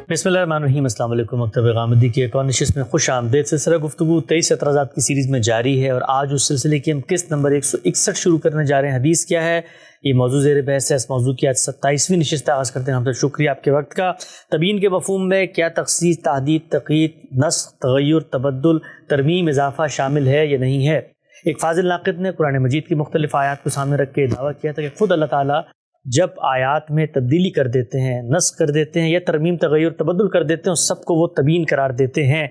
بسم اللہ الرحمن الرحیم۔ السلام علیکم۔ مکتب غامدی کی ایک اور نشست میں خوش آمدید۔ سلسلہ گفتگو 23 اعتراضات کی سیریز میں جاری ہے، اور آج اس سلسلے کی ہم قسط نمبر 161 شروع کرنے جا رہے ہیں۔ حدیث کیا ہے، یہ موضوع زیر بحث ہے۔ اس موضوع کی آج 27ویں نشست آغاز کرتے ہیں۔ ہم سے شکریہ آپ کے وقت کا۔ تبیین کے مفہوم میں کیا تخصیص، تحدید، تقیید، نسخ، تغیر، تبدل، ترمیم، اضافہ شامل ہے یا نہیں ہے؟ ایک فاضل ناقد نے قرآن مجید کی مختلف آیات کو سامنے رکھ کے دعویٰ کیا تھا کہ خود اللہ تعالیٰ جب آیات میں تبدیلی کر دیتے ہیں، نسخ کر دیتے ہیں یا ترمیم، تغیر، تبدل کر دیتے ہیں، اس سب کو وہ تبیین قرار دیتے ہیں۔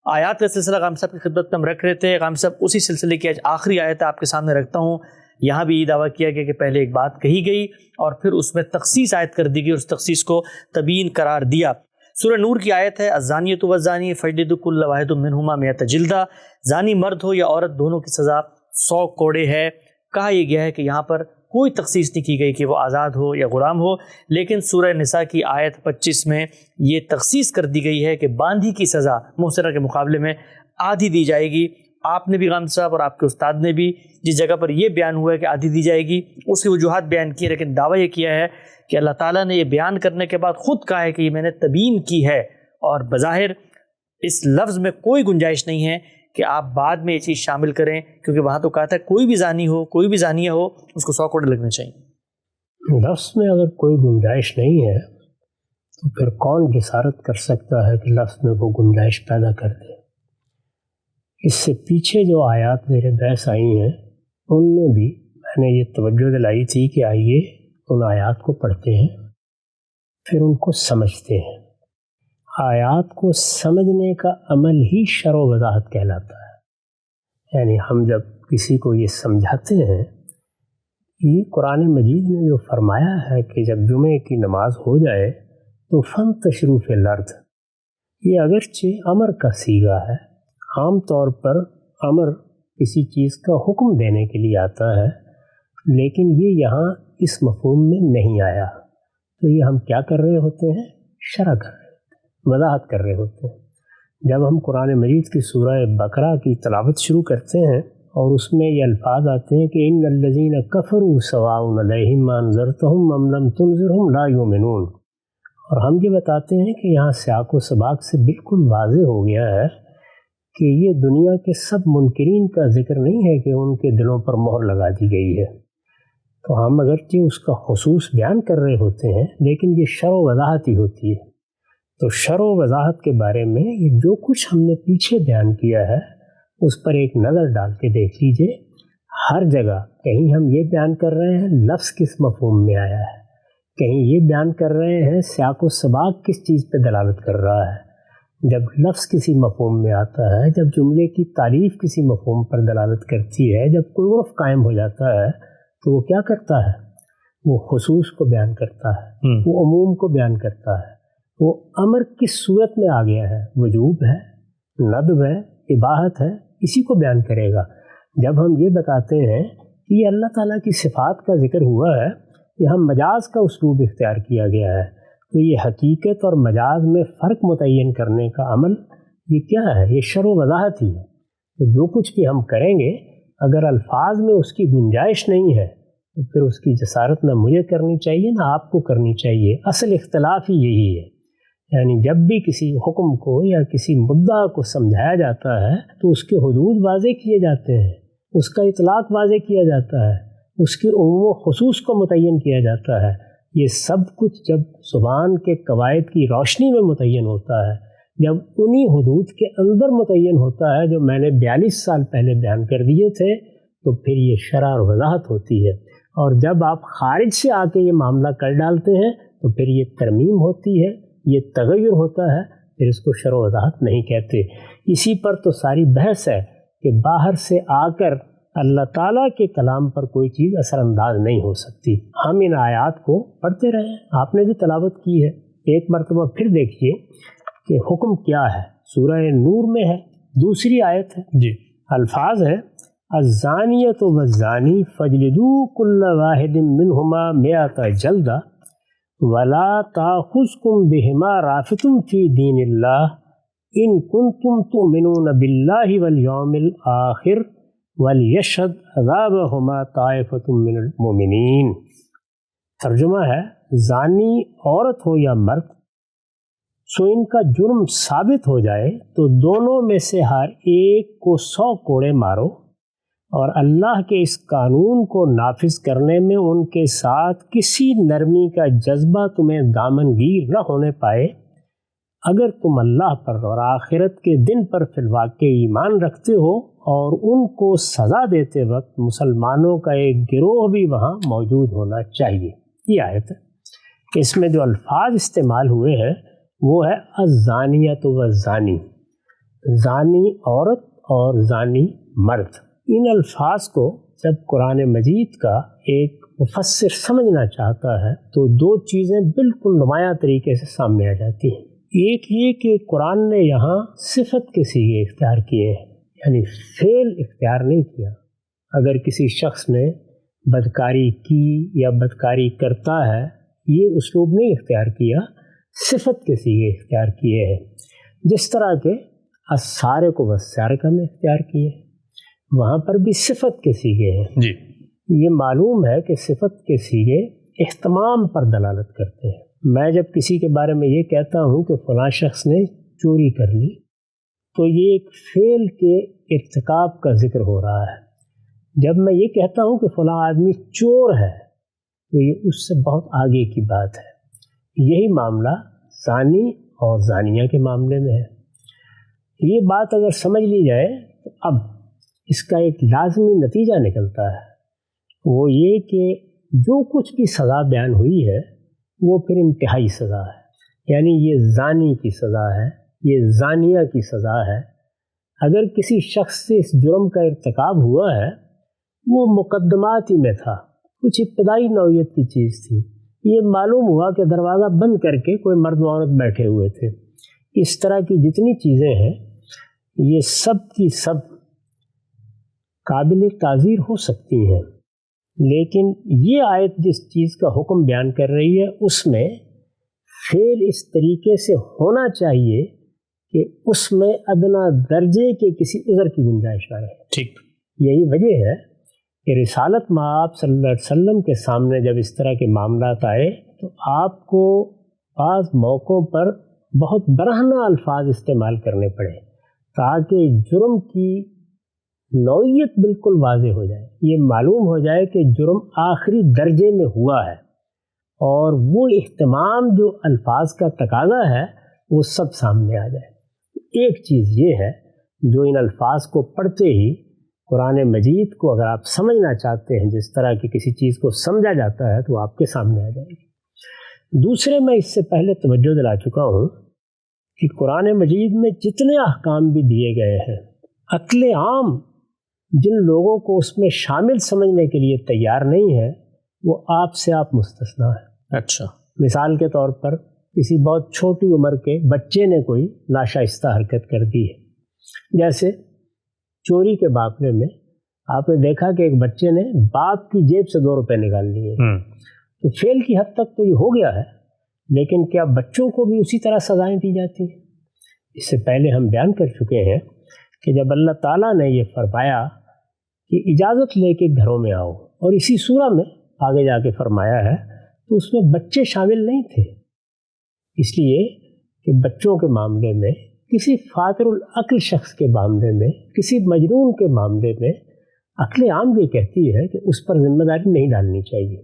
آیات کا سلسلہ غام صاحب کی خدمت میں ہم رکھ رہے تھے۔ غام صاحب اسی سلسلے کی آج آخری آیت آپ کے سامنے رکھتا ہوں۔ یہاں بھی یہ دعویٰ کیا گیا کہ پہلے ایک بات کہی گئی اور پھر اس میں تخصیص عائد کر دی گئی اور اس تخصیص کو تبیین قرار دیا۔ سورہ نور کی آیت ہے، الزانیۃ والزانی فاجلدوا کل واحد منہما 100 جلدہ۔ زانی مرد ہو یا عورت، دونوں کی سزا 100 کوڑے ہے۔ کہا یہ گیا ہے کہ یہاں پر کوئی تخصیص نہیں کی گئی کہ وہ آزاد ہو یا غلام ہو، لیکن سورہ نساء کی آیت 25 میں یہ تخصیص کر دی گئی ہے کہ باندھی کی سزا محسنہ کے مقابلے میں آدھی دی جائے گی۔ آپ نے بھی غام صاحب اور آپ کے استاد نے بھی جس جگہ پر یہ بیان ہوا ہے کہ آدھی دی جائے گی، اس کی وجوہات بیان کی، لیکن دعویٰ یہ کیا ہے کہ اللہ تعالیٰ نے یہ بیان کرنے کے بعد خود کہا ہے کہ یہ میں نے تبیین کی ہے، اور بظاہر اس لفظ میں کوئی گنجائش نہیں ہے کہ آپ بعد میں یہ چیز شامل کریں، کیونکہ وہاں تو کہا تھا کوئی بھی زانی ہو، کوئی بھی زانیہ ہو، اس کو 100 کوڑے لگنے چاہیے۔ لفظ میں اگر کوئی گنجائش نہیں ہے تو پھر کون جسارت کر سکتا ہے کہ لفظ میں وہ گنجائش پیدا کر دے؟ اس سے پیچھے جو آیات زیر بحث آئی ہیں ان میں بھی میں نے یہ توجہ دلائی تھی کہ آئیے ان آیات کو پڑھتے ہیں، پھر ان کو سمجھتے ہیں۔ آیات کو سمجھنے کا عمل ہی شرح و وضاحت کہلاتا ہے۔ یعنی ہم جب کسی کو یہ سمجھاتے ہیں، یہ قرآن مجید نے جو فرمایا ہے کہ جب جمعے کی نماز ہو جائے تو فانتشروا فی الارض، یہ اگرچہ امر کا صیغہ ہے، عام طور پر امر کسی چیز کا حکم دینے کے لیے آتا ہے، لیکن یہ یہاں اس مفہوم میں نہیں آیا، تو یہ ہم کیا کر رہے ہوتے ہیں؟ شرح کر رہے ہیں، وضاحت کر رہے ہوتے ہیں۔ جب ہم قرآن مجید کی سورہ بقرہ کی تلاوت شروع کرتے ہیں اور اس میں یہ الفاظ آتے ہیں کہ ان الذین کفروا سواء علیہم انذرتہم ام لم تنذرہم لا یؤمنون، اور ہم یہ بتاتے ہیں کہ یہاں سیاق و سباق سے بالکل واضح ہو گیا ہے کہ یہ دنیا کے سب منکرین کا ذکر نہیں ہے کہ ان کے دلوں پر مہر لگا دی گئی ہے، تو ہم اگرچہ اس کا خصوص بیان کر رہے ہوتے ہیں لیکن یہ شرح و وضاحت ہی ہوتی ہے۔ تو شرح و وضاحت کے بارے میں یہ جو کچھ ہم نے پیچھے بیان کیا ہے اس پر ایک نظر ڈال کے دیکھ لیجئے۔ ہر جگہ کہیں ہم یہ بیان کر رہے ہیں لفظ کس مفہوم میں آیا ہے، کہیں یہ بیان کر رہے ہیں سیاق و سباق کس چیز پہ دلالت کر رہا ہے۔ جب لفظ کسی مفہوم میں آتا ہے، جب جملے کی تعریف کسی مفہوم پر دلالت کرتی ہے، جب کوئی عرف قائم ہو جاتا ہے تو وہ کیا کرتا ہے؟ وہ خصوص کو بیان کرتا ہے، وہ عموم کو بیان کرتا ہے۔ وہ امر کس صورت میں آ گیا ہے؟ وجوب ہے، ندب ہے، اباحت ہے، اسی کو بیان کرے گا۔ جب ہم یہ بتاتے ہیں کہ یہ اللہ تعالیٰ کی صفات کا ذکر ہوا ہے، یہاں مجاز کا اسلوب اختیار کیا گیا ہے، تو یہ حقیقت اور مجاز میں فرق متعین کرنے کا عمل یہ کیا ہے؟ یہ شرح و وضاحت ہی ہے۔ تو جو کچھ بھی ہم کریں گے اگر الفاظ میں اس کی گنجائش نہیں ہے تو پھر اس کی جسارت نہ مجھے کرنی چاہیے نہ آپ کو کرنی چاہیے۔ اصل اختلاف ہی یہی ہے۔ یعنی جب بھی کسی حکم کو یا کسی مدعا کو سمجھایا جاتا ہے تو اس کے حدود واضح کیے جاتے ہیں، اس کا اطلاق واضح کیا جاتا ہے، اس کے عموم و خصوص کو متعین کیا جاتا ہے۔ یہ سب کچھ جب زبان کے قواعد کی روشنی میں متعین ہوتا ہے، جب انہی حدود کے اندر متعین ہوتا ہے جو میں نے 42 سال پہلے بیان کر دیے تھے، تو پھر یہ شرح اور وضاحت ہوتی ہے۔ اور جب آپ خارج سے آ کے یہ معاملہ کر ڈالتے ہیں تو پھر یہ ترمیم ہوتی ہے، یہ تغیر ہوتا ہے، پھر اس کو شرح و وضاحت نہیں کہتے۔ اسی پر تو ساری بحث ہے کہ باہر سے آ کر اللہ تعالیٰ کے کلام پر کوئی چیز اثر انداز نہیں ہو سکتی۔ ہم ان آیات کو پڑھتے رہے، آپ نے بھی تلاوت کی ہے، ایک مرتبہ پھر دیکھیے کہ حکم کیا ہے۔ سورہ نور میں ہے، دوسری آیت ہے جی، الفاظ ہے الزانیۃ والزانی فاجلدوا کل واحد منہما 100 جلدہ ولا تاخذکم بہما رافۃ فی دین اللہ ان کنتم تؤمنون باللہ والیوم الآخر ولیشہد عذابہما طائفۃ من المؤمنین۔ ترجمہ ہے زانی عورت ہو یا مرد، سو ان کا جرم ثابت ہو جائے تو دونوں میں سے ہر ایک کو 100 کوڑے مارو، اور اللہ کے اس قانون کو نافذ کرنے میں ان کے ساتھ کسی نرمی کا جذبہ تمہیں دامنگیر نہ ہونے پائے۔ اگر تم اللہ پر اور آخرت کے دن پر فی الواقع ایمان رکھتے ہو، اور ان کو سزا دیتے وقت مسلمانوں کا ایک گروہ بھی وہاں موجود ہونا چاہیے۔ یہ آیت ہے، اس میں جو الفاظ استعمال ہوئے ہیں وہ ہے الزانیۃ والزانی، زانی عورت اور زانی مرد۔ ان الفاظ کو جب قرآن مجید کا ایک مفسر سمجھنا چاہتا ہے تو دو چیزیں بالکل نمایاں طریقے سے سامنے آ جاتی ہیں۔ ایک یہ کہ قرآن نے یہاں صفت کے صیغے اختیار کیے ہیں، یعنی فعل اختیار نہیں کیا۔ اگر کسی شخص نے بدکاری کی یا بدکاری کرتا ہے، یہ اسلوب نہیں اختیار کیا، صفت کے صیغے اختیار کیے ہیں، جس طرح کے السارق والسارقہ میں اختیار کیے ہیں، وہاں پر بھی صفت کے صیغے ہیں۔ جی، یہ معلوم ہے کہ صفت کے صیغے اہتمام پر دلالت کرتے ہیں۔ میں جب کسی کے بارے میں یہ کہتا ہوں کہ فلاں شخص نے چوری کر لی، تو یہ ایک فعل کے ارتکاب کا ذکر ہو رہا ہے۔ جب میں یہ کہتا ہوں کہ فلاں آدمی چور ہے، تو یہ اس سے بہت آگے کی بات ہے۔ یہی معاملہ زانی اور زانیہ کے معاملے میں ہے۔ یہ بات اگر سمجھ لی جائے تو اب اس کا ایک لازمی نتیجہ نکلتا ہے، وہ یہ کہ جو کچھ بھی سزا بیان ہوئی ہے وہ پھر انتہائی سزا ہے، یعنی یہ زانی کی سزا ہے، یہ زانیہ کی سزا ہے۔ اگر کسی شخص سے اس جرم کا ارتکاب ہوا ہے، وہ مقدمات ہی میں تھا، کچھ ابتدائی نوعیت کی چیز تھی، یہ معلوم ہوا کہ دروازہ بند کر کے کوئی مرد و عورت بیٹھے ہوئے تھے۔ اس طرح کی جتنی چیزیں ہیں یہ سب کی سب قابل تعزیر ہو سکتی ہیں، لیکن یہ آیت جس چیز کا حکم بیان کر رہی ہے اس میں فعل اس طریقے سے ہونا چاہیے کہ اس میں ادنا درجے کے کسی عذر کی گنجائش نہ رہے۔ ٹھیک، یہی وجہ ہے کہ رسالت مآب صلی اللہ علیہ وسلم کے سامنے جب اس طرح کے معاملات آئے تو آپ کو بعض موقعوں پر بہت برہنہ الفاظ استعمال کرنے پڑے تاکہ جرم کی نوعیت بالکل واضح ہو جائے، یہ معلوم ہو جائے کہ جرم آخری درجے میں ہوا ہے، اور وہ اہتمام جو الفاظ کا تقاضا ہے وہ سب سامنے آ جائے۔ ایک چیز یہ ہے جو ان الفاظ کو پڑھتے ہی قرآن مجید کو اگر آپ سمجھنا چاہتے ہیں جس طرح کی کسی چیز کو سمجھا جاتا ہے تو آپ کے سامنے آ جائے گی۔ دوسرے، میں اس سے پہلے توجہ دلا چکا ہوں کہ قرآن مجید میں جتنے احکام بھی دیے گئے ہیں، عقل عام جن لوگوں کو اس میں شامل سمجھنے کے لیے تیار نہیں ہے وہ آپ سے آپ مستثنا ہے۔ اچھا، مثال کے طور پر کسی بہت چھوٹی عمر کے بچے نے کوئی ناشائستہ حرکت کر دی ہے، جیسے چوری کے معاملے میں آپ نے دیکھا کہ ایک بچے نے باپ کی جیب سے 2 روپے نکال لیے، تو فعل کی حد تک تو یہ ہو گیا ہے، لیکن کیا بچوں کو بھی اسی طرح سزائیں دی جاتی ہیں؟ اس سے پہلے ہم بیان کر چکے ہیں کہ جب اللہ تعالیٰ نے یہ فرمایا کہ اجازت لے کے گھروں میں آؤ، اور اسی سورہ میں آگے جا کے فرمایا ہے، تو اس میں بچے شامل نہیں تھے، اس لیے کہ بچوں کے معاملے میں، کسی فاطر العقل شخص کے معاملے میں، کسی مجنون کے معاملے میں عقل عام یہ کہتی ہے کہ اس پر ذمہ داری نہیں ڈالنی چاہیے۔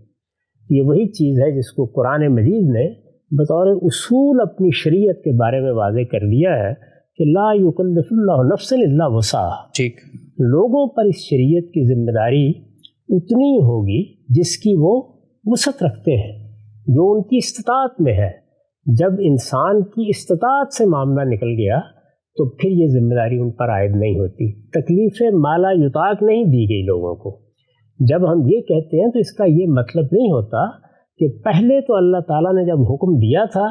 یہ وہی چیز ہے جس کو قرآن مجید نے بطور اصول اپنی شریعت کے بارے میں واضح کر دیا ہے کہ لا یکلف اللہ نفسا الا وسعہا۔ ٹھیک، لوگوں پر اس شریعت کی ذمہ داری اتنی ہوگی جس کی وہ وسعت رکھتے ہیں، جو ان کی استطاعت میں ہے۔ جب انسان کی استطاعت سے معاملہ نکل گیا تو پھر یہ ذمہ داری ان پر عائد نہیں ہوتی، تکلیف مالا یطاق نہیں دی گئی لوگوں کو۔ جب ہم یہ کہتے ہیں تو اس کا یہ مطلب نہیں ہوتا کہ پہلے تو اللہ تعالیٰ نے جب حکم دیا تھا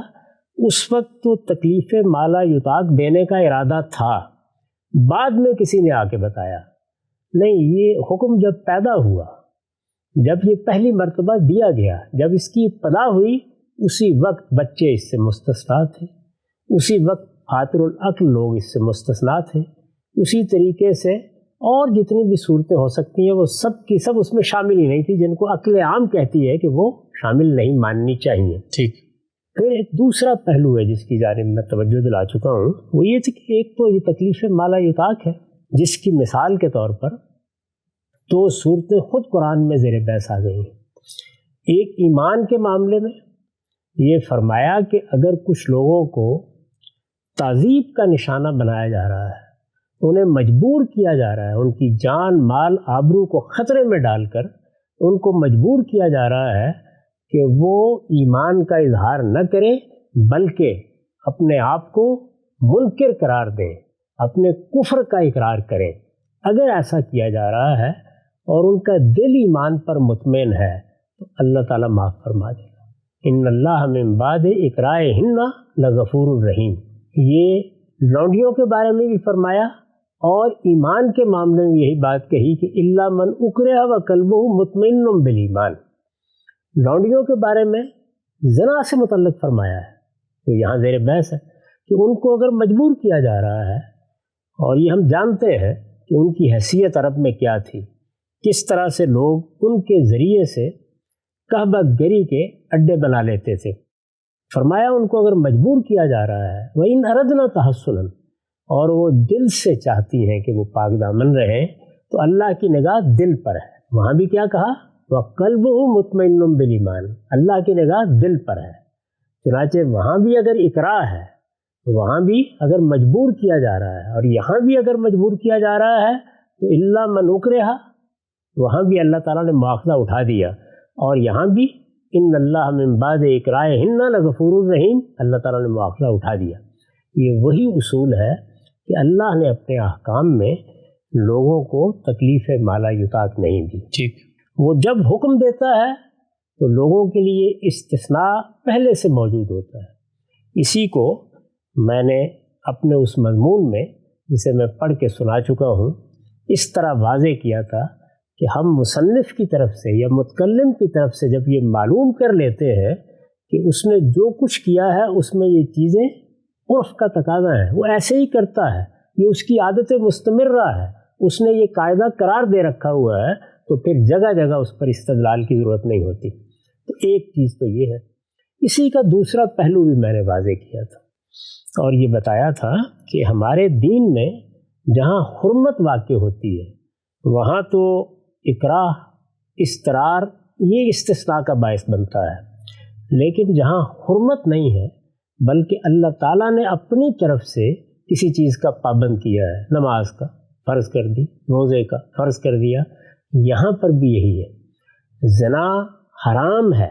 اس وقت تو تکلیف مالا یطاق دینے کا ارادہ تھا، بعد میں کسی نے آ کے بتایا نہیں، یہ حکم جب پیدا ہوا، جب یہ پہلی مرتبہ دیا گیا، جب اس کی ابتدا ہوئی، اسی وقت بچے اس سے مستثنا تھے، اسی وقت فاطر العقل لوگ اس سے مستثنا تھے، اسی طریقے سے اور جتنی بھی صورتیں ہو سکتی ہیں وہ سب کی سب اس میں شامل ہی نہیں تھی، جن کو عقل عام کہتی ہے کہ وہ شامل نہیں ماننی چاہیے۔ ٹھیک، پھر ایک دوسرا پہلو ہے جس کی جانب میں توجہ دلا چکا ہوں، وہ یہ تھی کہ ایک تو یہ تکلیف مالا یطاق ہے، جس کی مثال کے طور پر تو صورتیں خود قرآن میں زیر بحث آ گئی ہیں۔ ایک ایمان کے معاملے میں یہ فرمایا کہ اگر کچھ لوگوں کو تعذیب کا نشانہ بنایا جا رہا ہے، انہیں مجبور کیا جا رہا ہے، ان کی جان مال آبرو کو خطرے میں ڈال کر ان کو مجبور کیا جا رہا ہے کہ وہ ایمان کا اظہار نہ کریں بلکہ اپنے آپ کو منکر قرار دیں، اپنے کفر کا اقرار کریں، اگر ایسا کیا جا رہا ہے اور ان کا دل ایمان پر مطمئن ہے تو اللہ تعالیٰ معاف فرما دے گا۔ ان اللہ من بعد اقرائہن لغفور الرحیم، یہ لونڈیوں کے بارے میں بھی فرمایا اور ایمان کے معاملے میں یہی بات کہی کہ الا من اکرہ وقلبہ مطمئن بالایمان۔ لونڈیوں کے بارے میں زنا سے متعلق فرمایا ہے، تو یہاں زیر بحث ہے کہ ان کو اگر مجبور کیا جا رہا ہے، اور یہ ہم جانتے ہیں کہ ان کی حیثیت عرب میں کیا تھی، کس طرح سے لوگ ان کے ذریعے سے کعبہ گری کے اڈے بنا لیتے تھے، فرمایا ان کو اگر مجبور کیا جا رہا ہے وَإِنْ أَرَدْنَا تَحَسُّنًا، اور وہ دل سے چاہتی ہیں کہ وہ پاک دامن رہیں، تو اللہ کی نگاہ دل پر ہے۔ وہاں بھی کیا کہا؟ وَقَلْبُهُ مُطْمَئِنٌ بِالْإِيمَانِ، اللہ کی نگاہ دل پر ہے۔ چنانچہ وہاں بھی اگر اکراہ ہے، وہاں بھی اگر مجبور کیا جا رہا ہے، اور یہاں بھی اگر مجبور کیا جا رہا ہے تو الا من اکرہ، وہاں بھی اللہ تعالیٰ نے مواخذہ اٹھا دیا، اور یہاں بھی ان اللہ من بعد اقرائہن لغفور الرحیم، اللہ تعالیٰ نے مواخذہ اٹھا دیا۔ یہ وہی اصول ہے کہ اللہ نے اپنے احکام میں لوگوں کو تکلیف مالا یطاق نہیں دی۔ ٹھیک، وہ جب حکم دیتا ہے تو لوگوں کے لیے استثناء پہلے سے موجود ہوتا ہے۔ اسی کو میں نے اپنے اس مضمون میں جسے میں پڑھ کے سنا چکا ہوں اس طرح واضح کیا تھا کہ ہم مصنف کی طرف سے یا متکلم کی طرف سے جب یہ معلوم کر لیتے ہیں کہ اس نے جو کچھ کیا ہے اس میں یہ چیزیں عرف کا تقاضا ہے، وہ ایسے ہی کرتا ہے، یہ اس کی عادت مستمرہ ہے، اس نے یہ قاعدہ قرار دے رکھا ہوا ہے، تو پھر جگہ جگہ اس پر استدلال کی ضرورت نہیں ہوتی۔ تو ایک چیز تو یہ ہے۔ اسی کا دوسرا پہلو بھی میں نے واضح کیا تھا اور یہ بتایا تھا کہ ہمارے دین میں جہاں حرمت واقع ہوتی ہے وہاں تو اکراہ، اضطرار یہ استثناء کا باعث بنتا ہے، لیکن جہاں حرمت نہیں ہے بلکہ اللہ تعالیٰ نے اپنی طرف سے کسی چیز کا پابند کیا ہے، نماز کا فرض کر دی، روزے کا فرض کر دیا، یہاں پر بھی یہی ہے۔ زنا حرام ہے،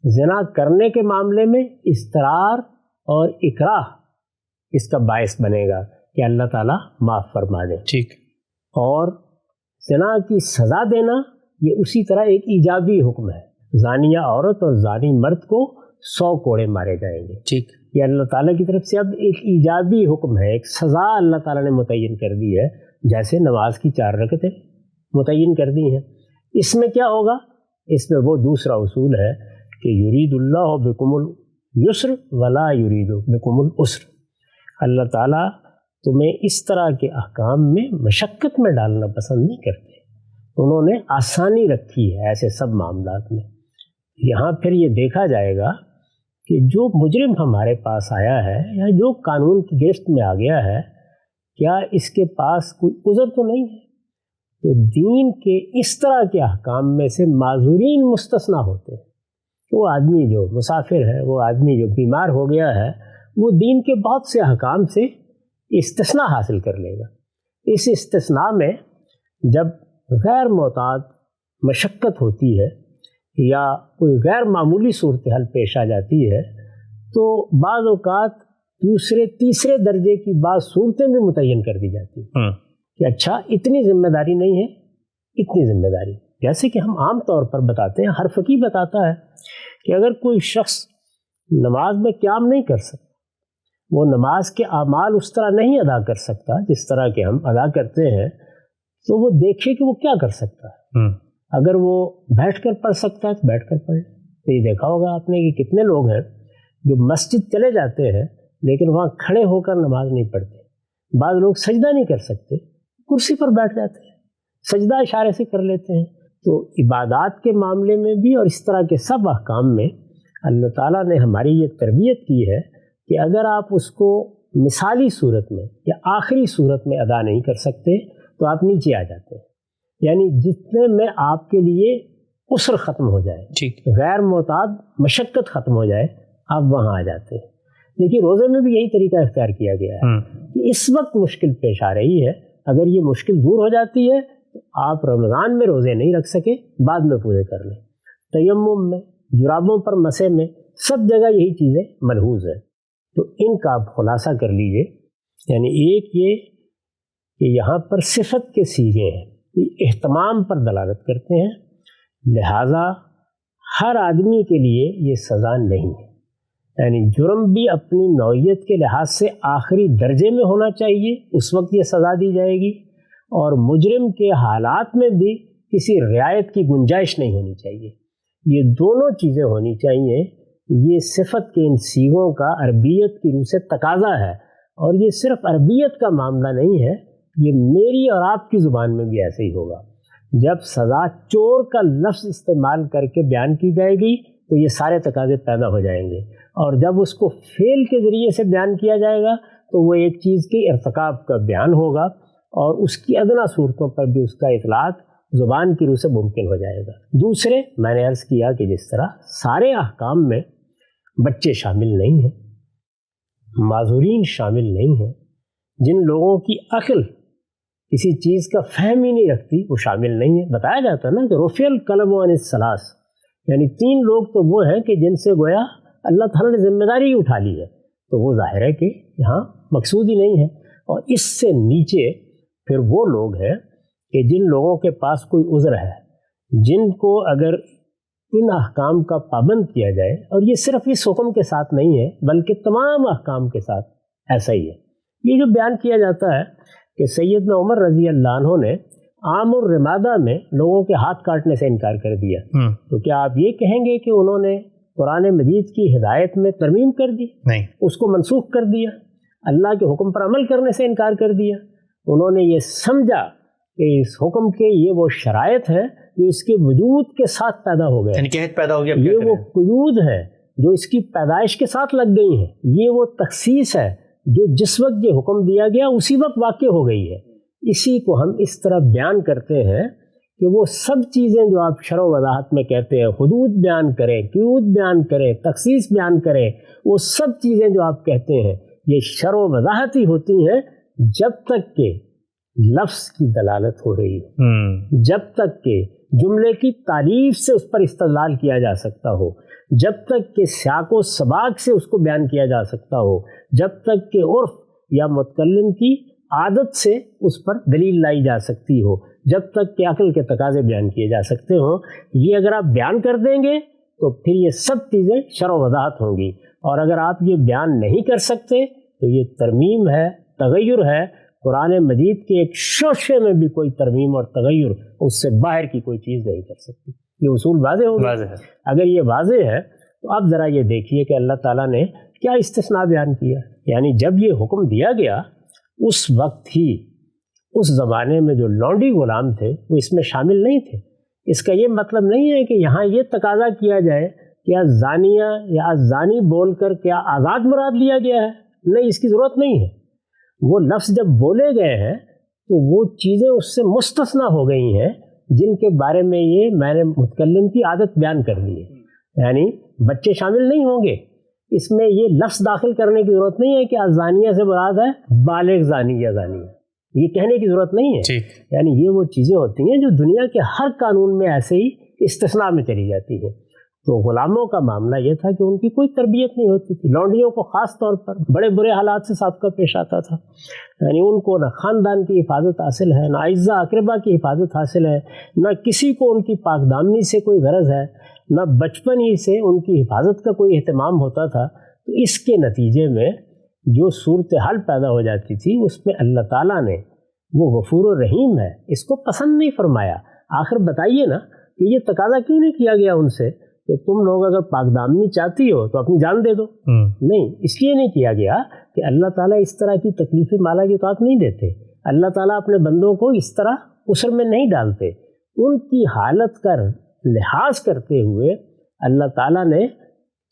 زنا کرنے کے معاملے میں اضطرار اور اکراہ اس کا باعث بنے گا کہ اللہ تعالیٰ معاف فرما دے۔ ٹھیک، اور زنا کی سزا دینا یہ اسی طرح ایک ایجابی حکم ہے، زانیہ عورت اور زانی مرد کو 100 کوڑے مارے جائیں گے۔ ٹھیک، یہ اللہ تعالیٰ کی طرف سے اب ایک ایجابی حکم ہے، ایک سزا اللہ تعالیٰ نے متعین کر دی ہے، جیسے نماز کی 4 رکعتیں متعین کر دی ہیں۔ اس میں کیا ہوگا؟ اس میں وہ دوسرا اصول ہے کہ یرید اللہ بکم اليسر ولا یرید بکم العسر، اللہ تعالیٰ تمہیں اس طرح کے احکام میں مشقت میں ڈالنا پسند نہیں کرتے، انہوں نے آسانی رکھی ہے ایسے سب معاملات میں۔ یہاں پھر یہ دیکھا جائے گا کہ جو مجرم ہمارے پاس آیا ہے یا جو قانون کی گرفت میں آ گیا ہے، کیا اس کے پاس کوئی عذر تو نہیں ہے؟ تو دین کے اس طرح کے احکام میں سے معذورین مستثنیٰ ہوتے ہیں۔ وہ آدمی جو مسافر ہے، وہ آدمی جو بیمار ہو گیا ہے، وہ دین کے بہت سے احکام سے استثناء حاصل کر لے گا۔ اس استثناء میں جب غیر معتاد مشقت ہوتی ہے یا کوئی غیر معمولی صورتحال پیش آ جاتی ہے تو بعض اوقات دوسرے تیسرے درجے کی بعض صورتیں بھی متعین کر دی جاتی ہیں کہ اچھا اتنی ذمہ داری نہیں ہے، اتنی ذمہ داری، جیسے کہ ہم عام طور پر بتاتے ہیں، ہر فقیہ بتاتا ہے کہ اگر کوئی شخص نماز میں قیام نہیں کر سکتا، وہ نماز کے اعمال اس طرح نہیں ادا کر سکتا جس طرح کے ہم ادا کرتے ہیں، تو وہ دیکھے کہ وہ کیا کر سکتا ہے۔ اگر وہ بیٹھ کر پڑھ سکتا ہے تو بیٹھ کر پڑھ لے۔ تو یہ دیکھا ہوگا آپ نے کہ کتنے لوگ ہیں جو مسجد چلے جاتے ہیں لیکن وہاں کھڑے ہو کر نماز نہیں پڑھتے۔ بعض لوگ سجدہ نہیں کر سکتے، کرسی پر بیٹھ جاتے ہیں، سجدہ اشارے سے کر لیتے ہیں۔ تو عبادات کے معاملے میں بھی اور اس طرح کے سب احکام میں اللہ تعالیٰ نے ہماری یہ تربیت کی ہے کہ اگر آپ اس کو مثالی صورت میں یا آخری صورت میں ادا نہیں کر سکتے تو آپ نیچے آ جاتے ہیں، یعنی جتنے میں آپ کے لیے عسر ختم ہو جائے، غیر معتاد مشقت ختم ہو جائے، آپ وہاں آ جاتے ہیں۔ دیکھیے روزے میں بھی یہی طریقہ اختیار کیا گیا ہے کہ اس وقت مشکل پیش آ رہی ہے، اگر یہ مشکل دور ہو جاتی ہے تو آپ رمضان میں روزے نہیں رکھ سکے، بعد میں پورے کر لیں۔ تیمم میں، جرابوں پر مسے میں، سب جگہ یہی چیزیں ملحوظ ہیں، تو ان کا آپ خلاصہ کر لیجئے۔ یعنی ایک یہ کہ یہاں پر صفت کے صیغے ہیں، یہ اہتمام پر دلالت کرتے ہیں، لہٰذا ہر آدمی کے لیے یہ سزا نہیں ہے، یعنی جرم بھی اپنی نوعیت کے لحاظ سے آخری درجے میں ہونا چاہیے، اس وقت یہ سزا دی جائے گی، اور مجرم کے حالات میں بھی کسی رعایت کی گنجائش نہیں ہونی چاہیے۔ یہ دونوں چیزیں ہونی چاہیے۔ یہ صفت کے ان صیغوں کا عربیت کی روح سے تقاضا ہے، اور یہ صرف عربیت کا معاملہ نہیں ہے، یہ میری اور آپ کی زبان میں بھی ایسے ہی ہوگا۔ جب سزا چور کا لفظ استعمال کر کے بیان کی جائے گی تو یہ سارے تقاضے پیدا ہو جائیں گے، اور جب اس کو فعل کے ذریعے سے بیان کیا جائے گا تو وہ ایک چیز کے ارتکاب کا بیان ہوگا، اور اس کی ادنا صورتوں پر بھی اس کا اطلاق زبان کی روح سے ممکن ہو جائے گا۔ دوسرے، میں نے عرض کیا کہ جس طرح سارے احکام میں بچے شامل نہیں ہیں، معذورین شامل نہیں ہیں، جن لوگوں کی عقل کسی چیز کا فہم ہی نہیں رکھتی وہ شامل نہیں ہے۔ بتایا جاتا ہے نا کہ رفع القلم عن الثلاث، یعنی 3 لوگ تو وہ ہیں کہ جن سے گویا اللہ تعالیٰ نے ذمہ داری ہی اٹھا لی ہے، تو وہ ظاہر ہے کہ یہاں مقصود ہی نہیں ہے۔ اور اس سے نیچے پھر وہ لوگ ہیں کہ جن لوگوں کے پاس کوئی عذر ہے، جن کو اگر ان احکام کا پابند کیا جائے، اور یہ صرف اس حکم کے ساتھ نہیں ہے بلکہ تمام احکام کے ساتھ ایسا ہی ہے۔ یہ جو بیان کیا جاتا ہے کہ سیدنا عمر رضی اللہ عنہ نے عام الرمادہ میں لوگوں کے ہاتھ کاٹنے سے انکار کر دیا، تو کیا آپ یہ کہیں گے کہ انہوں نے قرآن مجید کی ہدایت میں ترمیم کر دی؟ نہیں، اس کو منسوخ کر دیا، اللہ کے حکم پر عمل کرنے سے انکار کر دیا۔ انہوں نے یہ سمجھا کہ اس حکم کے یہ وہ شرائط ہیں جو اس کے وجود کے ساتھ پیدا ہو گئے، قحط پیدا ہو گیا، یہ وہ قیود ہے جو اس کی پیدائش کے ساتھ لگ گئی ہیں، یہ وہ تخصیص ہے جو جس وقت یہ حکم دیا گیا اسی وقت واقع ہو گئی ہے۔ اسی کو ہم اس طرح بیان کرتے ہیں کہ وہ سب چیزیں جو آپ شرع و وضاحت میں کہتے ہیں، حدود بیان کریں، قیود بیان کریں، تخصیص بیان کریں، وہ سب چیزیں جو آپ کہتے ہیں یہ شرع و وضاحت ہی ہوتی ہیں جب تک کہ لفظ کی دلالت ہو رہی ہو، جب تک کہ جملے کی تعریف سے اس پر استدلال کیا جا سکتا ہو، جب تک کہ سیاق و سباق سے اس کو بیان کیا جا سکتا ہو، جب تک کہ عرف یا متکلم کی عادت سے اس پر دلیل لائی جا سکتی ہو، جب تک کہ عقل کے تقاضے بیان کیے جا سکتے ہوں، یہ اگر آپ بیان کر دیں گے تو پھر یہ سب چیزیں شرع و وضاحت ہوں گی۔ اور اگر آپ یہ بیان نہیں کر سکتے تو یہ ترمیم ہے، تغیر ہے۔ قرآن مجید کے ایک شعشے میں بھی کوئی ترمیم اور تغیر اس سے باہر کی کوئی چیز نہیں کر سکتی۔ یہ اصول واضح ہوگا۔ اگر یہ واضح ہے تو آپ ذرا یہ دیکھیے کہ اللہ تعالیٰ نے کیا استثناء بیان کیا، یعنی جب یہ حکم دیا گیا اس وقت ہی اس زمانے میں جو لونڈی غلام تھے وہ اس میں شامل نہیں تھے۔ اس کا یہ مطلب نہیں ہے کہ یہاں یہ تقاضا کیا جائے کہ زانیہ یا زانی بول کر کیا آزاد مراد لیا گیا ہے، نہیں، اس کی ضرورت نہیں ہے۔ وہ لفظ جب بولے گئے ہیں تو وہ چیزیں اس سے مستثنیٰ ہو گئی ہیں جن کے بارے میں یہ میں نے متکلم کی عادت بیان کر دی ہے، یعنی بچے شامل نہیں ہوں گے۔ اس میں یہ لفظ داخل کرنے کی ضرورت نہیں ہے کہ ازانیہ سے مراد ہے بالغ زانی یا زانیہ، یہ کہنے کی ضرورت نہیں ہے۔ یعنی یہ وہ چیزیں ہوتی ہیں جو دنیا کے ہر قانون میں ایسے ہی استثناء میں چلی جاتی ہے۔ تو غلاموں کا معاملہ یہ تھا کہ ان کی کوئی تربیت نہیں ہوتی تھی، لونڈیوں کو خاص طور پر بڑے برے حالات سے سابقہ پیش آتا تھا، یعنی ان کو نہ خاندان کی حفاظت حاصل ہے، نہ اعزا اقربا کی حفاظت حاصل ہے، نہ کسی کو ان کی پاک دامنی سے کوئی غرض ہے، نہ بچپن ہی سے ان کی حفاظت کا کوئی اہتمام ہوتا تھا۔ تو اس کے نتیجے میں جو صورتحال پیدا ہو جاتی تھی اس میں اللہ تعالیٰ نے، وہ غفور و رحیم ہے، اس کو پسند نہیں فرمایا۔ آخر بتائیے نا کہ یہ تقاضا کیوں نہیں کیا گیا ان سے کہ تم لوگ اگر پاک دامنی چاہتی ہو تو اپنی جان دے دو؟ نہیں، اس لیے نہیں کیا گیا کہ اللہ تعالیٰ اس طرح کی تکلیف مالا کی طاقت نہیں دیتے، اللہ تعالیٰ اپنے بندوں کو اس طرح عسر میں نہیں ڈالتے۔ ان کی حالت کا لحاظ کرتے ہوئے اللہ تعالیٰ نے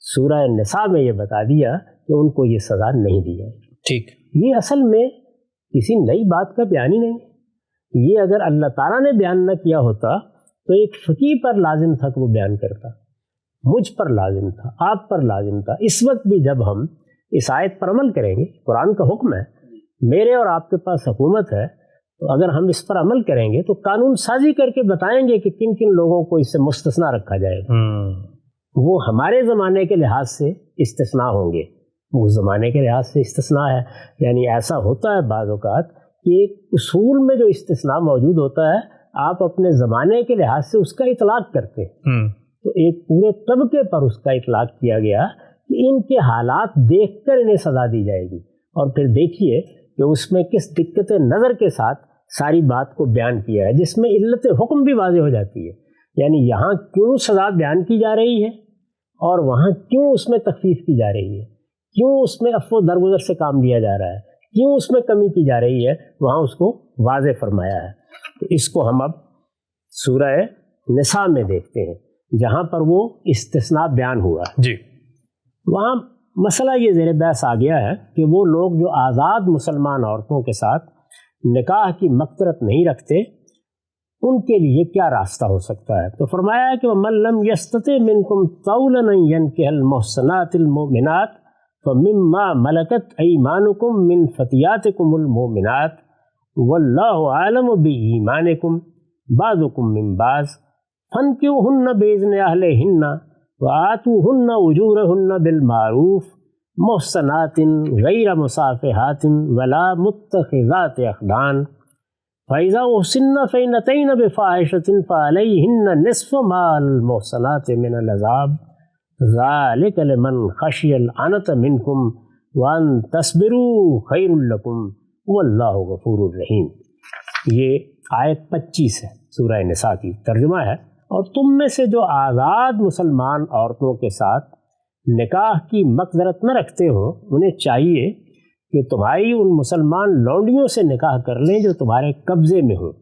سورہ نساء میں یہ بتا دیا کہ ان کو یہ سزا نہیں دی جائے گی۔ ٹھیک، یہ اصل میں کسی نئی بات کا بیان ہی نہیں ہے۔ یہ اگر اللہ تعالیٰ نے بیان نہ کیا ہوتا تو ایک فقیہ پر لازم تھا کہ وہ بیان کرتا، مجھ پر لازم تھا، آپ پر لازم تھا۔ اس وقت بھی جب ہم اس آیت پر عمل کریں گے، قرآن کا حکم ہے، میرے اور آپ کے پاس حکومت ہے، تو اگر ہم اس پر عمل کریں گے تو قانون سازی کر کے بتائیں گے کہ کن کن لوگوں کو اس سے مستثنا رکھا جائے گا۔ وہ ہمارے زمانے کے لحاظ سے استثناء ہوں گے، وہ زمانے کے لحاظ سے استثناء ہے۔ یعنی ایسا ہوتا ہے بعض اوقات کہ ایک اصول میں جو استثناء موجود ہوتا ہے آپ اپنے زمانے کے لحاظ سے اس کا اطلاق کرتے ہیں، تو ایک پورے طبقے پر اس کا اطلاق کیا گیا کہ ان کے حالات دیکھ کر انہیں سزا دی جائے گی، اور پھر دیکھیے کہ اس میں کس دقت نظر کے ساتھ ساری بات کو بیان کیا ہے، جس میں علت حکم بھی واضح ہو جاتی ہے۔ یعنی یہاں کیوں سزا بیان کی جا رہی ہے اور وہاں کیوں اس میں تخفیف کی جا رہی ہے، کیوں اس میں عفو درگزر سے کام لیا جا رہا ہے، کیوں اس میں کمی کی جا رہی ہے، وہاں اس کو واضح فرمایا ہے۔ تو اس کو ہم اب سورہ نساء میں دیکھتے ہیں جہاں پر وہ استثناء بیان ہوا جی۔ وہاں مسئلہ یہ زیر بحث آ گیا ہے کہ وہ لوگ جو آزاد مسلمان عورتوں کے ساتھ نکاح کی مقدرت نہیں رکھتے ان کے لیے کیا راستہ ہو سکتا ہے۔ تو فرمایا ہے کہ وَمَن لَّمْ يَسْتَطِعْ مِنكُمْ طَوْلًا أَن يَنكِحَ الْمُحْصَنَاتِ الْمُؤْمِنَاتِ فَمِمَّا مَلَكَتْ أَيْمَانُكُم مِّن فَتِيَاتِكُمُ الْمُؤْمِنَاتِ وَاللَّهُ أَعْلَمُ بِإِيمَانِكُم بَعْضُكُم مِّن بَعْضٍ فَانكِحُوهُنَّ بِإِذْنِ أَهْلِهِنَّ وَآتُوهُنَّ أُجُورَهُنَّ بِالْمَعْرُوفِ مُحْصَنَاتٍ غَيْرَ مُصَافِحَاتٍ وَلَا مُتَّخِذَاتِ أَخْدَانٍ فَإِذَا أُحْصِنَّ فَإِنْ أَتَيْنَ بِفَاحِشَةٍ فَعَلَيْهِنَّ نِصْفُ مَا الْمُحْصَنَاتِ مِنَ الْعَذَابِ ذَلِكَ لِمَنْ خَشِيَ الْعَنَتَ مِنْكُمْ وَأَنْ تَصْبِرُوا خَيْرٌ لَكُمْ وَاللَّهُ غَفُورٌ رَحِيمٌ۔ یہ آیت 25 ہے سورہ نساء کی، ترجمہ ہے، اور تم میں سے جو آزاد مسلمان عورتوں کے ساتھ نکاح کی مقدرت نہ رکھتے ہوں انہیں چاہیے کہ تمہاری ان مسلمان لونڈیوں سے نکاح کر لیں جو تمہارے قبضے میں ہوں،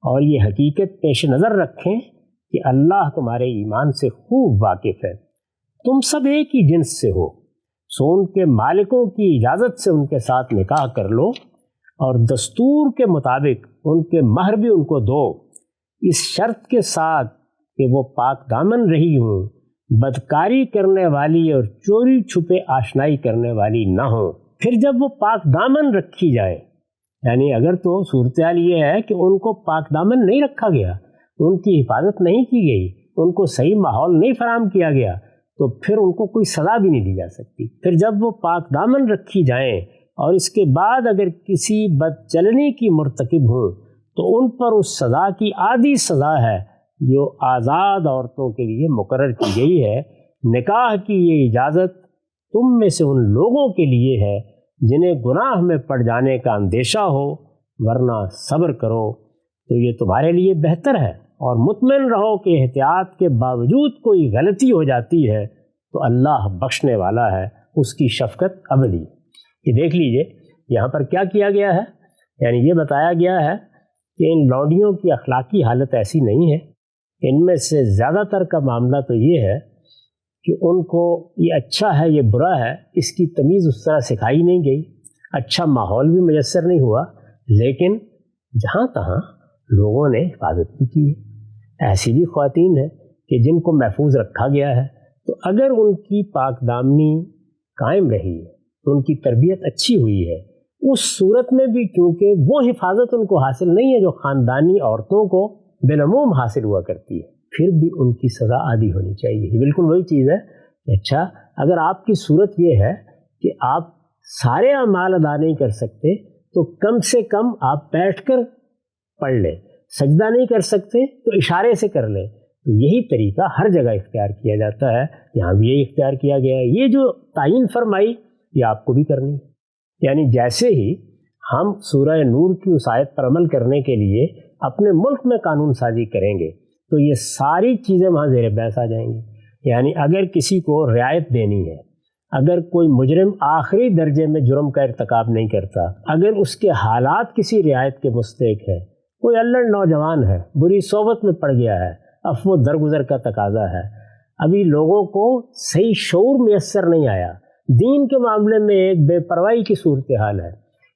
اور یہ حقیقت پیش نظر رکھیں کہ اللہ تمہارے ایمان سے خوب واقف ہے۔ تم سب ایک ہی جنس سے ہو، سو ان کے مالکوں کی اجازت سے ان کے ساتھ نکاح کر لو، اور دستور کے مطابق ان کے مہر بھی ان کو دو، اس شرط کے ساتھ کہ وہ پاک دامن رہی ہوں، بدکاری کرنے والی اور چوری چھپے آشنائی کرنے والی نہ ہوں۔ پھر جب وہ پاک دامن رکھی جائیں، یعنی اگر تو صورتحال یہ ہے کہ ان کو پاک دامن نہیں رکھا گیا، ان کی حفاظت نہیں کی گئی، ان کو صحیح ماحول نہیں فراہم کیا گیا، تو پھر ان کو کوئی سزا بھی نہیں دی جا سکتی۔ پھر جب وہ پاک دامن رکھی جائیں اور اس کے بعد اگر کسی بدچلنی کی مرتکب ہوں تو ان پر اس سزا کی آدھی سزا ہے جو آزاد عورتوں کے لیے مقرر کی گئی ہے۔ نکاح کی یہ اجازت تم میں سے ان لوگوں کے لیے ہے جنہیں گناہ میں پڑ جانے کا اندیشہ ہو، ورنہ صبر کرو تو یہ تمہارے لیے بہتر ہے، اور مطمئن رہو کہ احتیاط کے باوجود کوئی غلطی ہو جاتی ہے تو اللہ بخشنے والا ہے، اس کی شفقت ابدی۔ یہ دیکھ لیجئے یہاں پر کیا کیا گیا ہے، یعنی یہ بتایا گیا ہے کہ ان لونڈیوں کی اخلاقی حالت ایسی نہیں ہے، ان میں سے زیادہ تر کا معاملہ تو یہ ہے کہ ان کو یہ اچھا ہے یہ برا ہے اس کی تمیز اس طرح سکھائی نہیں گئی، اچھا ماحول بھی میسر نہیں ہوا، لیکن جہاں تہاں لوگوں نے حفاظت بھی کی ہے۔ ایسی بھی خواتین ہیں کہ جن کو محفوظ رکھا گیا ہے، تو اگر ان کی پاک دامنی قائم رہی ہے، ان کی تربیت اچھی ہوئی ہے، اس صورت میں بھی کیونکہ وہ حفاظت ان کو حاصل نہیں ہے جو خاندانی عورتوں کو بالعموم حاصل ہوا کرتی ہے، پھر بھی ان کی سزا عادی ہونی چاہیے۔ یہ بالکل وہی چیز ہے کہ اچھا اگر آپ کی صورت یہ ہے کہ آپ سارے اعمال ادا نہیں کر سکتے تو کم سے کم آپ بیٹھ کر پڑھ لیں، سجدہ نہیں کر سکتے تو اشارے سے کر لیں، تو یہی طریقہ ہر جگہ اختیار کیا جاتا ہے، یہاں بھی یہی اختیار کیا گیا ہے۔ یہ جو تعین فرمائی یہ آپ کو بھی کرنی ہے، یعنی جیسے ہی ہم سورہ نور کی اس آیت پر عمل کرنے کے لیے اپنے ملک میں قانون سازی کریں گے تو یہ ساری چیزیں وہاں زیر بحث آ جائیں گی۔ یعنی اگر کسی کو رعایت دینی ہے، اگر کوئی مجرم آخری درجے میں جرم کا ارتکاب نہیں کرتا، اگر اس کے حالات کسی رعایت کے مستحق ہے، کوئی الڑ نوجوان ہے، بری صحبت میں پڑ گیا ہے، عفو درگزر کا تقاضا ہے، ابھی لوگوں کو صحیح شعور میسر نہیں آیا، دین کے معاملے میں ایک بے پرواہی کی صورتحال ہے۔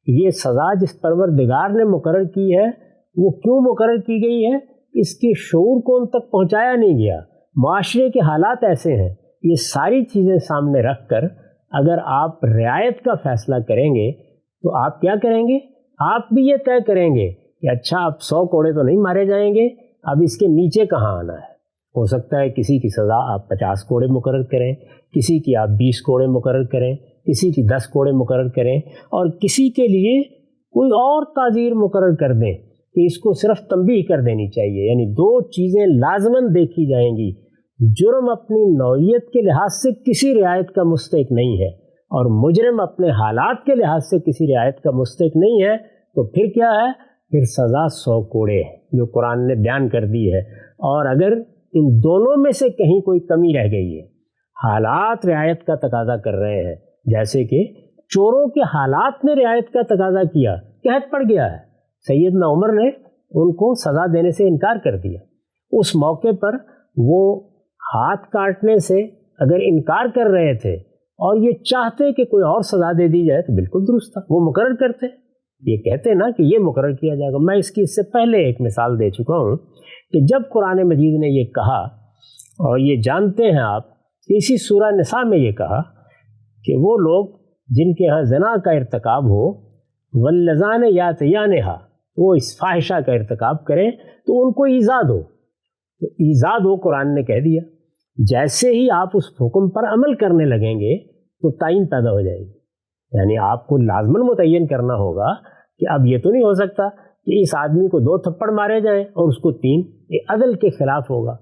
یہ سزا جس پروردگار نے مقرر کی ہے وہ کیوں مقرر کی گئی ہے؟ اس کے شعور کو ان تک پہنچایا نہیں گیا۔ معاشرے کے حالات ایسے ہیں، یہ ساری چیزیں سامنے رکھ کر اگر آپ رعایت کا فیصلہ کریں گے تو آپ کیا کریں گے؟ آپ بھی یہ طے کریں گے کہ اچھا اب 100 کوڑے تو نہیں مارے جائیں گے، اب اس کے نیچے کہاں آنا ہے۔ ہو سکتا ہے کسی کی سزا آپ 50 کوڑے مقرر کریں، کسی کی آپ 20 کوڑے مقرر کریں، کسی کی 10 کوڑے مقرر کریں، اور کسی کے لیے کوئی اور تعزیر مقرر کر دیں کہ اس کو صرف تنبیہ کر دینی چاہیے۔ یعنی دو چیزیں لازماً دیکھی جائیں گی، جرم اپنی نوعیت کے لحاظ سے کسی رعایت کا مستحق نہیں ہے اور مجرم اپنے حالات کے لحاظ سے کسی رعایت کا مستحق نہیں ہے، تو پھر کیا ہے؟ پھر سزا 100 کوڑے ہے جو قرآن نے بیان کر دی ہے۔ اور اگر ان دونوں میں سے کہیں کوئی کمی رہ گئی ہے، حالات رعایت کا تقاضا کر رہے ہیں، جیسے کہ چوروں کے حالات نے رعایت کا تقاضا کیا، قحط پڑ گیا ہے، سیدنا عمر نے ان کو سزا دینے سے انکار کر دیا۔ اس موقع پر وہ ہاتھ کاٹنے سے اگر انکار کر رہے تھے اور یہ چاہتے کہ کوئی اور سزا دے دی جائے تو بالکل درست تھا، وہ مقرر کرتے، یہ کہتے نا کہ یہ مقرر کیا جائے گا۔ میں اس کی اس سے پہلے ایک مثال دے چکا ہوں کہ جب قرآن مجید نے یہ کہا، اور یہ جانتے ہیں آپ کہ اسی سورہ نساء میں یہ کہا کہ وہ لوگ جن کے ہاں زنا کا ارتکاب ہو، واللذان یاتیانہا، وہ اس فاحشہ کا ارتکاب کریں تو ان کو ایذا دو، تو ایذا دو قرآن نے کہہ دیا۔ جیسے ہی آپ اس حکم پر عمل کرنے لگیں گے تو تعین پیدا ہو جائے گی، یعنی آپ کو لازماً متعین کرنا ہوگا کہ اب یہ تو نہیں ہو سکتا کہ اس آدمی کو 2 تھپڑ مارے جائیں اور اس کو 3، یہ عدل کے خلاف ہوگا۔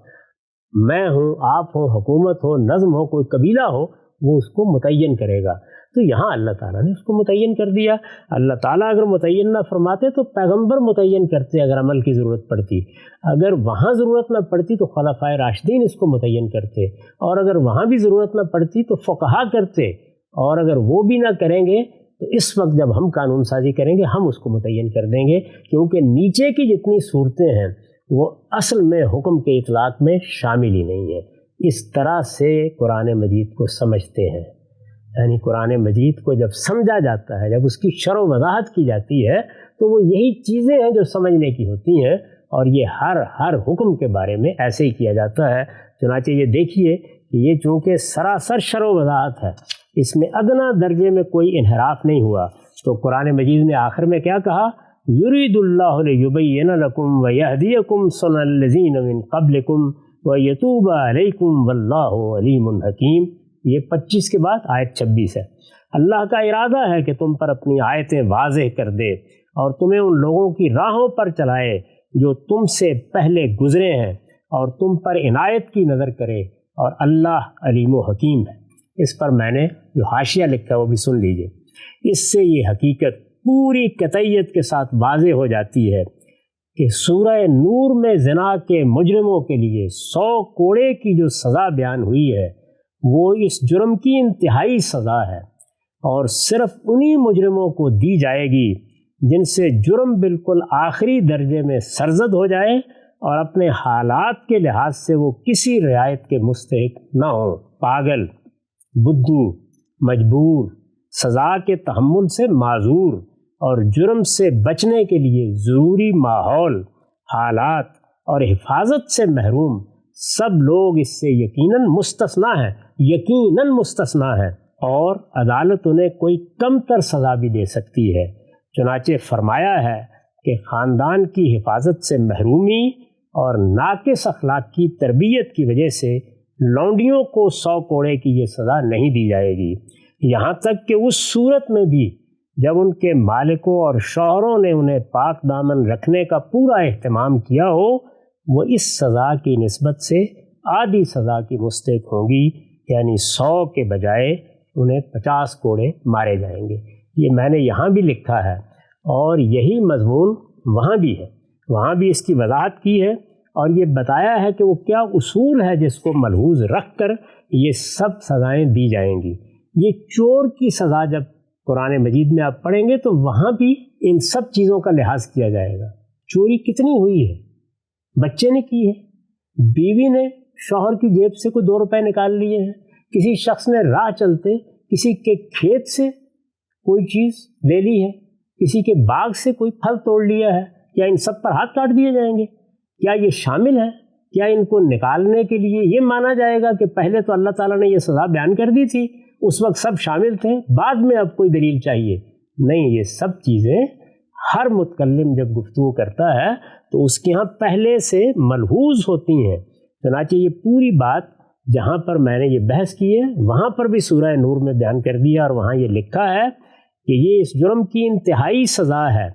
میں ہوں، آپ ہوں، حکومت ہو، نظم ہو، کوئی قبیلہ ہو، وہ اس کو متعین کرے گا۔ تو یہاں اللہ تعالیٰ نے اس کو متعین کر دیا۔ اللہ تعالیٰ اگر متعین نہ فرماتے تو پیغمبر متعین کرتے اگر عمل کی ضرورت پڑتی، اگر وہاں ضرورت نہ پڑتی تو خلفائے راشدین اس کو متعین کرتے، اور اگر وہاں بھی ضرورت نہ پڑتی تو فقہا کرتے، اور اگر وہ بھی نہ کریں گے تو اس وقت جب ہم قانون سازی کریں گے ہم اس کو متعین کر دیں گے، کیونکہ نیچے کی جتنی صورتیں ہیں وہ اصل میں حکم کے اطلاق میں شامل ہی نہیں ہے۔ اس طرح سے قرآن مجید کو سمجھتے ہیں، یعنی قرآن مجید کو جب سمجھا جاتا ہے، جب اس کی شرح و وضاحت کی جاتی ہے تو وہ یہی چیزیں ہیں جو سمجھنے کی ہوتی ہیں، اور یہ ہر حکم کے بارے میں ایسے ہی کیا جاتا ہے۔ چنانچہ یہ دیکھیے کہ یہ چونکہ سراسر شرح و وضاحت ہے، اس میں ادنا درجے میں کوئی انحراف نہیں ہوا، تو قرآن مجید نے آخر میں کیا کہا؟ یرید اللہ لیبین لکم ویہدیکم سنن الذین من قبلکم ویتوب علیکم واللہ علیم حکیم۔ یہ 25 کے بعد آیت 26 ہے۔ اللہ کا ارادہ ہے کہ تم پر اپنی آیتیں واضح کر دے اور تمہیں ان لوگوں کی راہوں پر چلائے جو تم سے پہلے گزرے ہیں، اور تم پر عنایت کی نظر کرے، اور اللہ علیم و حکیم ہے۔ اس پر میں نے جو حاشیہ لکھا ہے وہ بھی سن لیجئے۔ اس سے یہ حقیقت پوری قطعیت کے ساتھ واضح ہو جاتی ہے کہ سورہ نور میں زنا کے مجرموں کے لیے 100 کوڑے کی جو سزا بیان ہوئی ہے وہ اس جرم کی انتہائی سزا ہے، اور صرف انہی مجرموں کو دی جائے گی جن سے جرم بالکل آخری درجے میں سرزد ہو جائے اور اپنے حالات کے لحاظ سے وہ کسی رعایت کے مستحق نہ ہوں۔ پاگل، بدھو، مجبور، سزا کے تحمل سے معذور، اور جرم سے بچنے کے لیے ضروری ماحول، حالات اور حفاظت سے محروم، سب لوگ اس سے یقیناً مستثنا ہیں، یقیناً مستثنا ہیں، اور عدالت انہیں کوئی کم تر سزا بھی دے سکتی ہے۔ چنانچہ فرمایا ہے کہ خاندان کی حفاظت سے محرومی اور ناقص اخلاق کی تربیت کی وجہ سے لونڈیوں کو 100 کوڑے کی یہ سزا نہیں دی جائے گی، یہاں تک کہ اس صورت میں بھی جب ان کے مالکوں اور شوہروں نے انہیں پاک دامن رکھنے کا پورا اہتمام کیا ہو، وہ اس سزا کی نسبت سے آدھی سزا کی مستحق ہوں گی، یعنی 100 کے بجائے انہیں 50 کوڑے مارے جائیں گے۔ یہ میں نے یہاں بھی لکھا ہے، اور یہی مضمون وہاں بھی ہے، وہاں بھی اس کی وضاحت کی ہے، اور یہ بتایا ہے کہ وہ کیا اصول ہے جس کو ملحوظ رکھ کر یہ سب سزائیں دی جائیں گی۔ یہ چور کی سزا جب قرآن مجید میں آپ پڑھیں گے تو وہاں بھی ان سب چیزوں کا لحاظ کیا جائے گا۔ چوری کتنی ہوئی ہے، بچے نے کی ہے، بیوی نے شوہر کی جیب سے کوئی 2 روپے نکال لیے ہیں، کسی شخص نے راہ چلتے کسی کے کھیت سے کوئی چیز لے لی ہے، کسی کے باغ سے کوئی پھل توڑ لیا ہے، کیا ان سب پر ہاتھ کاٹ دیے جائیں گے؟ کیا یہ شامل ہے؟ کیا ان کو نکالنے کے لیے یہ مانا جائے گا کہ پہلے تو اللہ تعالیٰ نے یہ سزا بیان کر دی تھی، اس وقت سب شامل تھے، بعد میں اب کوئی دلیل چاہیے؟ نہیں، یہ سب چیزیں ہر متکلم جب گفتگو کرتا ہے تو اس کے ہاں پہلے سے ملحوظ ہوتی ہیں۔ چنانچہ یہ پوری بات جہاں پر میں نے یہ بحث کی ہے وہاں پر بھی سورہ نور میں بیان کر دیا، اور وہاں یہ لکھا ہے کہ یہ اس جرم کی انتہائی سزا ہے۔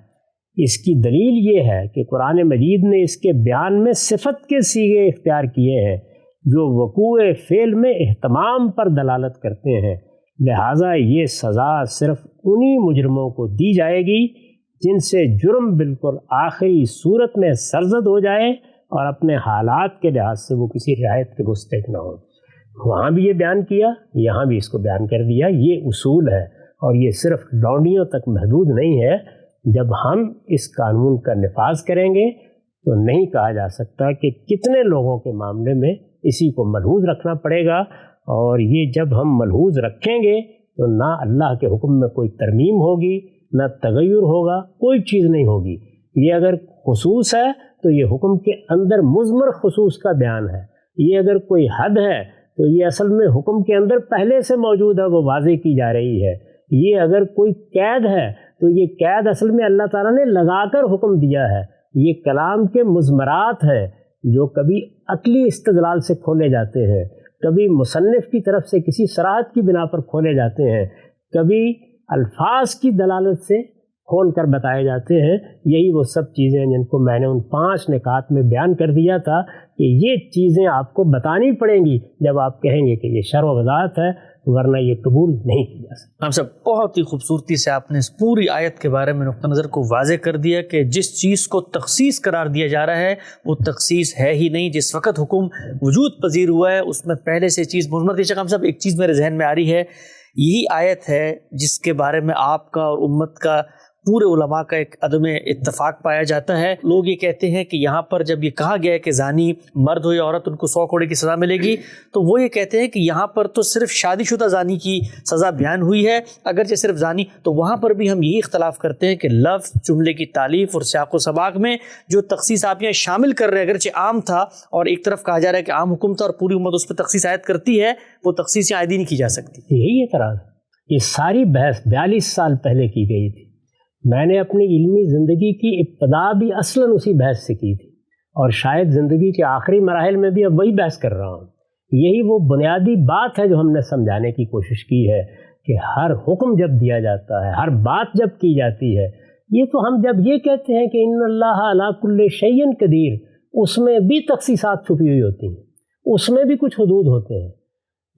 اس کی دلیل یہ ہے کہ قرآن مجید نے اس کے بیان میں صفت کے صیغے اختیار کیے ہیں جو وقوع فعل میں اہتمام پر دلالت کرتے ہیں، لہٰذا یہ سزا صرف انہی مجرموں کو دی جائے گی جن سے جرم بالکل آخری صورت میں سرزد ہو جائے اور اپنے حالات کے لحاظ سے وہ کسی رعایت کے مستحق نہ ہو۔ وہاں بھی یہ بیان کیا، یہاں بھی اس کو بیان کر دیا۔ یہ اصول ہے، اور یہ صرف لونڈیوں تک محدود نہیں ہے۔ جب ہم اس قانون کا نفاذ کریں گے تو نہیں کہا جا سکتا کہ کتنے لوگوں کے معاملے میں اسی کو ملحوظ رکھنا پڑے گا، اور یہ جب ہم ملحوظ رکھیں گے تو نہ اللہ کے حکم میں کوئی ترمیم ہوگی، نہ تغیر ہوگا، کوئی چیز نہیں ہوگی۔ یہ اگر خصوص ہے تو یہ حکم کے اندر مضمر خصوص کا بیان ہے، یہ اگر کوئی حد ہے تو یہ اصل میں حکم کے اندر پہلے سے موجود ہے، وہ واضح کی جا رہی ہے۔ یہ اگر کوئی قید ہے تو یہ قید اصل میں اللہ تعالیٰ نے لگا کر حکم دیا ہے۔ یہ کلام کے مضمرات ہیں جو کبھی عقلی استدلال سے کھولے جاتے ہیں، کبھی مصنف کی طرف سے کسی صراحت کی بنا پر کھولے جاتے ہیں، کبھی الفاظ کی دلالت سے کھول کر بتائے جاتے ہیں۔ یہی وہ سب چیزیں جن کو میں نے ان 5 نکات میں بیان کر دیا تھا کہ یہ چیزیں آپ کو بتانی پڑیں گی جب آپ کہیں گے کہ یہ شرع و وضاحت ہے، ورنہ یہ قبول نہیں کی جا سکتا۔ ہم سب بہت ہی خوبصورتی سے آپ نے اس پوری آیت کے بارے میں نقطہ نظر کو واضح کر دیا کہ جس چیز کو تخصیص قرار دیا جا رہا ہے وہ تخصیص ہے ہی نہیں۔ جس وقت حکم وجود پذیر ہوا ہے اس میں پہلے سے چیز مضمر تھی۔ ہم سب ایک چیز میرے ذہن میں آ رہی ہے، یہی آیت ہے جس کے بارے میں آپ کا اور امت کا پورے علماء کا ایک عدم اتفاق پایا جاتا ہے۔ لوگ یہ کہتے ہیں کہ یہاں پر جب یہ کہا گیا ہے کہ زانی مرد ہو یا عورت ان کو 100 کوڑے کی سزا ملے گی، تو وہ یہ کہتے ہیں کہ یہاں پر تو صرف شادی شدہ زانی کی سزا بیان ہوئی ہے، اگرچہ صرف زانی، تو وہاں پر بھی ہم یہی اختلاف کرتے ہیں کہ لفظ، جملے کی تالیف اور سیاق و سباق میں جو تخصیص آپ یہاں شامل کر رہے ہیں، اگرچہ عام تھا اور ایک طرف کہا جا رہا ہے کہ عام حکم تھا اور پوری امت اس پہ تخصیص عائد کرتی ہے، وہ تخصیص عائد ہی نہیں کی جا سکتی۔ یہی اعتراض ہے۔ یہ ساری بحث 42 سال پہلے کی گئی تھی۔ میں نے اپنی علمی زندگی کی ابتدا بھی اصلاً اسی بحث سے کی تھی، اور شاید زندگی کے آخری مراحل میں بھی اب وہی بحث کر رہا ہوں۔ یہی وہ بنیادی بات ہے جو ہم نے سمجھانے کی کوشش کی ہے کہ ہر حکم جب دیا جاتا ہے، ہر بات جب کی جاتی ہے، یہ تو ہم جب یہ کہتے ہیں کہ ان اللہ علی کل شیء قدیر، اس میں بھی تخصیصات چھپی ہوئی ہوتی ہیں، اس میں بھی کچھ حدود ہوتے ہیں۔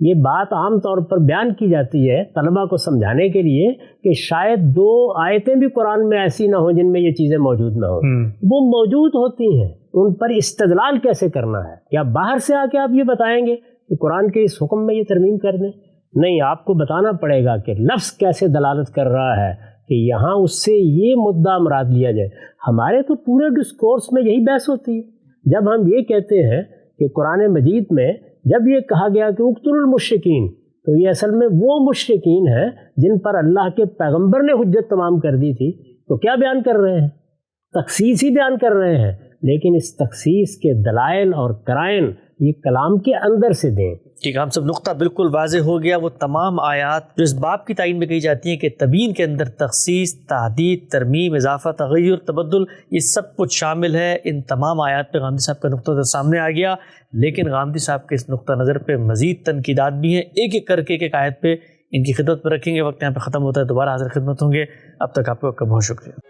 یہ بات عام طور پر بیان کی جاتی ہے طلبہ کو سمجھانے کے لیے کہ شاید 2 آیتیں بھی قرآن میں ایسی نہ ہوں جن میں یہ چیزیں موجود نہ ہوں۔ وہ موجود ہوتی ہیں، ان پر استدلال کیسے کرنا ہے؟ کیا باہر سے آ کے آپ یہ بتائیں گے کہ قرآن کے اس حکم میں یہ ترمیم کر دیں؟ نہیں، آپ کو بتانا پڑے گا کہ لفظ کیسے دلالت کر رہا ہے کہ یہاں اس سے یہ مدعا مراد لیا جائے۔ ہمارے تو پورے ڈسکورس میں یہی بحث ہوتی ہے۔ جب ہم یہ کہتے ہیں کہ قرآن مجید میں جب یہ کہا گیا کہ اقتلوا المشرکین، تو یہ اصل میں وہ مشرکین ہیں جن پر اللہ کے پیغمبر نے حجت تمام کر دی تھی، تو کیا بیان کر رہے ہیں؟ تخصیص ہی بیان کر رہے ہیں، لیکن اس تخصیص کے دلائل اور قرائن یہ کلام کے اندر سے دیں۔ ٹھیک ہے، ہم سب نقطہ بالکل واضح ہو گیا۔ وہ تمام آیات جو اس باب کی تعین میں کہی جاتی ہیں کہ تبیین کے اندر تخصیص، تحدید، ترمیم، اضافہ، تغیر، تبدل، یہ سب کچھ شامل ہے۔ ان تمام آیات پہ غامدی صاحب کا نقطہ نظر سامنے آ گیا، لیکن غامدی صاحب کے اس نقطہ نظر پہ مزید تنقیدات بھی ہیں، ایک ایک کر کے ایک آیت پہ ان کی خدمت پہ رکھیں گے۔ وقت یہاں پہ ختم ہوتا ہے، دوبارہ حاضر خدمت ہوں گے۔ اب تک آپ کا بہت شکریہ۔